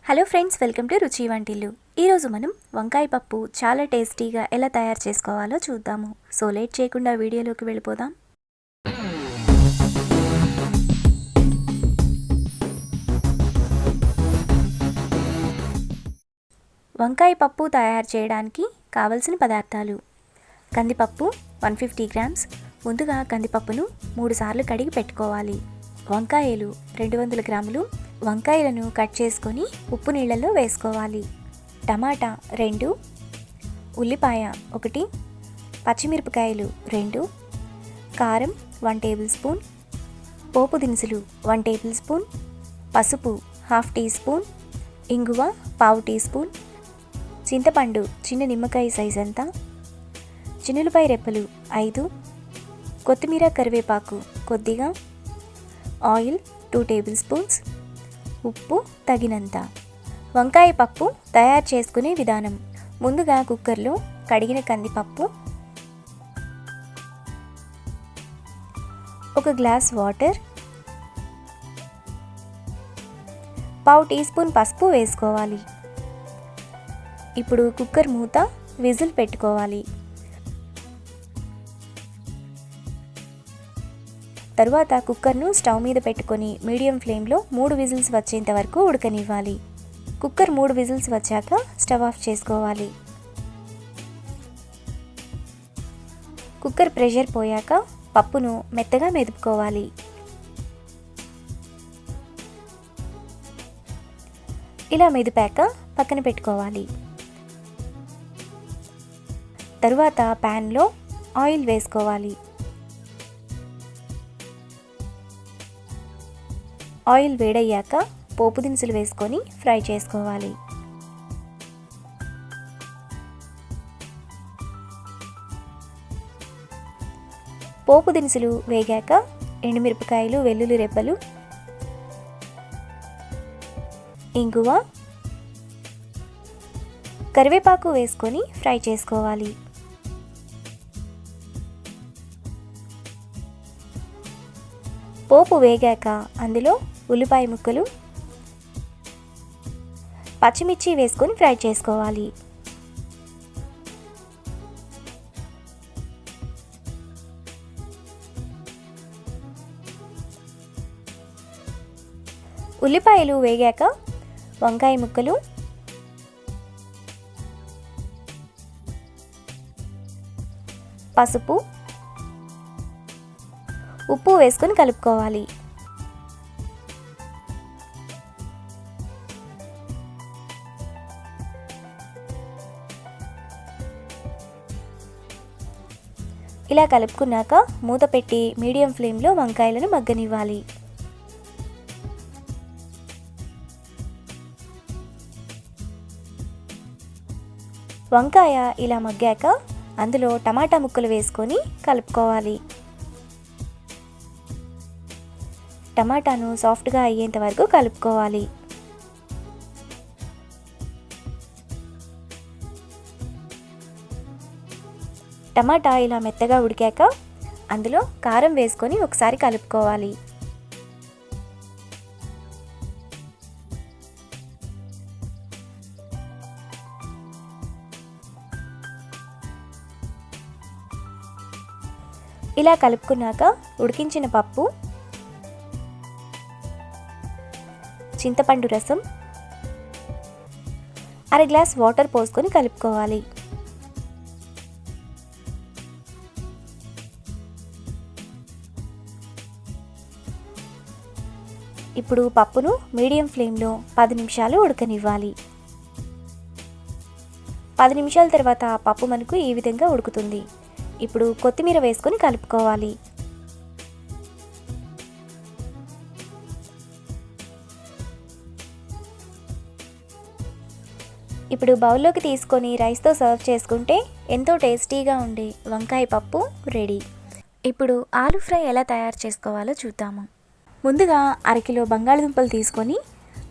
Hello friends, welcome to రుచి వంటిల్లు. ఈరోజు మనం వంకాయ పప్పు చాలా టేస్టీగా ఎలా తయారు చేసుకోవాలో చూద్దాము. సో లేట్ చేయకుండా వీడియోలోకి వెళ్ళిపోదాం. వంకాయ పప్పు తయారు చేయడానికి కావలసిన పదార్థాలు: కందిపప్పు 150 గ్రామ్స్. ముందుగా కందిపప్పును 3 సార్లు కడిగి పెట్టుకోవాలి. వంకాయలు 200 గ్రాములు. వంకాయలను కట్ చేసుకొని ఉప్పు నీళ్ళల్లో వేసుకోవాలి. టమాటా 2, ఉల్లిపాయ 1, పచ్చిమిరపకాయలు 2, కారం 1 టేబుల్ స్పూన్, పోపు దినుసులు 1 టేబుల్ స్పూన్, పసుపు 1/2 టీ స్పూన్, ఇంగువ 1/2 టీ స్పూన్, చింతపండు చిన్న నిమ్మకాయ సైజ్ అంతా, చిన్నులపాయ రెప్పలు 5, కొత్తిమీర కరివేపాకు కొద్దిగా, ఆయిల్ 2 టేబుల్ స్పూన్స్, ఉప్పు తగినంత. వంకాయ పప్పు తయారు చేసుకునే విధానం: ముందుగా కుక్కర్లో కడిగిన కందిపప్పు, 1 గ్లాస్ వాటర్, 1/2 టీ స్పూన్ పసుపు వేసుకోవాలి. ఇప్పుడు కుక్కర్ మూత విజిల్ పెట్టుకోవాలి. తరువాత కుక్కర్ను స్టవ్ మీద పెట్టుకొని మీడియం ఫ్లేమ్లో 3 విజిల్స్ వచ్చేంత వరకు ఉడకనివ్వాలి. కుక్కర్ 3 విజిల్స్ వచ్చాక స్టవ్ ఆఫ్ చేసుకోవాలి. కుక్కర్ ప్రెషర్ పోయాక పప్పును మెత్తగా మెదుపుకోవాలి. ఇలా మెదిపాక పక్కన పెట్టుకోవాలి. తరువాత ప్యాన్లో ఆయిల్ వేసుకోవాలి. ఆయిల్ వేడయ్యాక పోపు దినుసులు వేసుకొని ఫ్రై చేసుకోవాలి. పోపు దినుసులు వేగాక ఎండుమిరపకాయలు, వెల్లుల్లి రెబ్బలు, ఇంగువ, కరివేపాకు వేసుకొని ఫ్రై చేసుకోవాలి. పోపు వేగాక అందులో ఉల్లిపాయ ముక్కలు, పచ్చిమిర్చి వేసుకొని ఫ్రై చేసుకోవాలి. ఉల్లిపాయలు వేగాక వంకాయ ముక్కలు, పసుపు, ఉప్పు వేసుకొని కలుపుకోవాలి. ఇలా కలుపుకున్నాక మూత పెట్టి మీడియం ఫ్లేమ్లో వంకాయలను మగ్గనివ్వాలి. వంకాయ ఇలా మగ్గాక అందులో టమాటా ముక్కలు వేసుకొని కలుపుకోవాలి. టమాటాను సాఫ్ట్గా అయ్యేంత వరకు కలుపుకోవాలి. టమాటా ఇలా మెత్తగా ఉడికాక అందులో కారం వేసుకొని ఒకసారి కలుపుకోవాలి. ఇలా కలుపుకున్నాక ఉడికించిన పప్పు, చింతపండు రసం, 1/2 గ్లాస్ వాటర్ పోసుకొని కలుపుకోవాలి. ఇప్పుడు పప్పును మీడియం ఫ్లేమ్లో 10 నిమిషాలు ఉడకనివ్వాలి. 10 నిమిషాల తర్వాత పప్పు మనకు ఈ విధంగా ఉడుకుతుంది. ఇప్పుడు కొత్తిమీర వేసుకొని కలుపుకోవాలి. ఇప్పుడు బౌల్లోకి తీసుకొని రైస్తో సర్వ్ చేసుకుంటే ఎంతో టేస్టీగా ఉండే వంకాయ పప్పు రెడీ. ఇప్పుడు ఆలూ ఫ్రై ఎలా తయారు చేసుకోవాలో చూద్దాము. ముందుగా 1/2 కిలో బంగాళదుంపలు తీసుకొని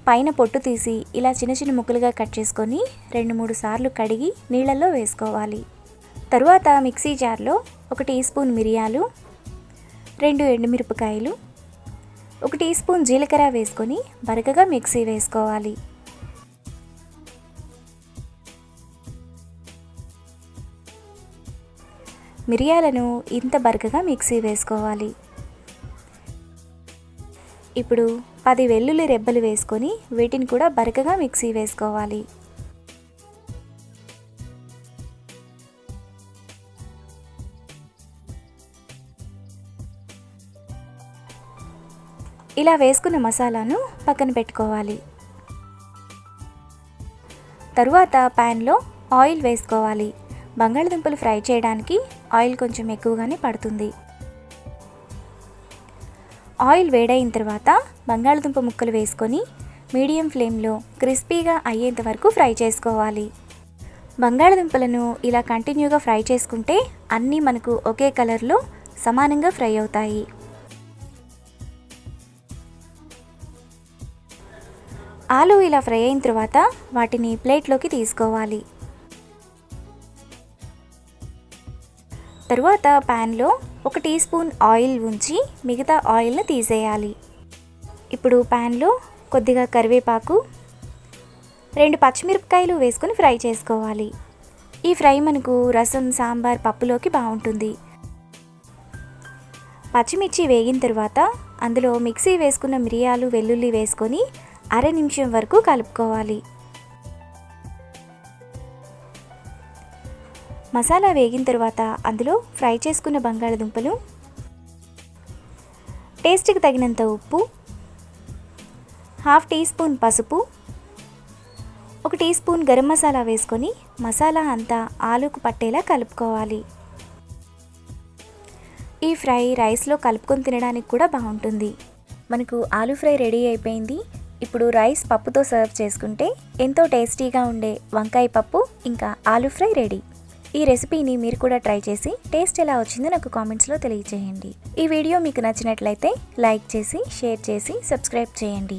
పైన పొట్టు తీసి ఇలా చిన్న చిన్న ముక్కలుగా కట్ చేసుకొని 2-3 సార్లు కడిగి నీళ్ళల్లో వేసుకోవాలి. తరువాత మిక్సీ జార్లో 1 టీ స్పూన్ మిరియాలు, 2 ఎండుమిరపకాయలు, 1 టీ స్పూన్ జీలకర్ర వేసుకొని బరకగా మిక్సీ వేసుకోవాలి. మిరియాలను ఇంత బరకగా మిక్సీ వేసుకోవాలి. ఇప్పుడు 10 వెల్లుల్లి రెబ్బలు వేసుకొని వీటిని కూడా బరకగా మిక్సీ వేసుకోవాలి. ఇలా వేసుకున్న మసాలాను పక్కన పెట్టుకోవాలి. తరువాత ప్యాన్లో ఆయిల్ వేసుకోవాలి. బంగాళదుంపలు ఫ్రై చేయడానికి ఆయిల్ కొంచెం ఎక్కువగానే పడుతుంది. ఆయిల్ వేడైన తర్వాత బంగాళదుంప ముక్కలు వేసుకొని మీడియం ఫ్లేమ్లో క్రిస్పీగా అయ్యేంత వరకు ఫ్రై చేసుకోవాలి. బంగాళదుంపలను ఇలా కంటిన్యూగా ఫ్రై చేసుకుంటే అన్నీ మనకు ఒకే కలర్లో సమానంగా ఫ్రై అవుతాయి. ఆలు ఇలా ఫ్రై అయిన తర్వాత వాటిని ప్లేట్లోకి తీసుకోవాలి. తరువాత ప్యాన్లో 1 టీ స్పూన్ ఆయిల్ ఉంచి మిగతా ఆయిల్ని తీసేయాలి. ఇప్పుడు ప్యాన్లో కొద్దిగా కరివేపాకు, 2 పచ్చిమిరపకాయలు వేసుకొని ఫ్రై చేసుకోవాలి. ఈ ఫ్రై మనకు రసం, సాంబార్, పప్పులోకి బాగుంటుంది. పచ్చిమిర్చి వేగిన తర్వాత అందులో మిక్సీ వేసుకున్న మిరియాలు, వెల్లుల్లి వేసుకొని అర నిమిషం వరకు కలుపుకోవాలి. మసాలా వేగిన తర్వాత అందులో ఫ్రై చేసుకున్న బంగాళదుంపలు, టేస్ట్కి తగినంత ఉప్పు, 1/2 టీ స్పూన్ పసుపు, 1 టీ స్పూన్ గరం మసాలా వేసుకొని మసాలా అంతా ఆలుకు పట్టేలా కలుపుకోవాలి. ఈ ఫ్రై రైస్లో కలుపుకొని తినడానికి కూడా బాగుంటుంది. మనకు ఆలు ఫ్రై రెడీ అయిపోయింది. ఇప్పుడు రైస్ పప్పుతో సర్వ్ చేసుకుంటే ఎంతో టేస్టీగా ఉండే వంకాయ పప్పు ఇంకా ఆలు ఫ్రై రెడీ. ఈ రెసిపీని మీరు కూడా ట్రై చేసి టేస్ట్ ఎలా వచ్చిందో నాకు కామెంట్స్లో తెలియజేయండి. ఈ వీడియో మీకు నచ్చినట్లయితే లైక్ చేసి, షేర్ చేసి, సబ్స్క్రైబ్ చేయండి.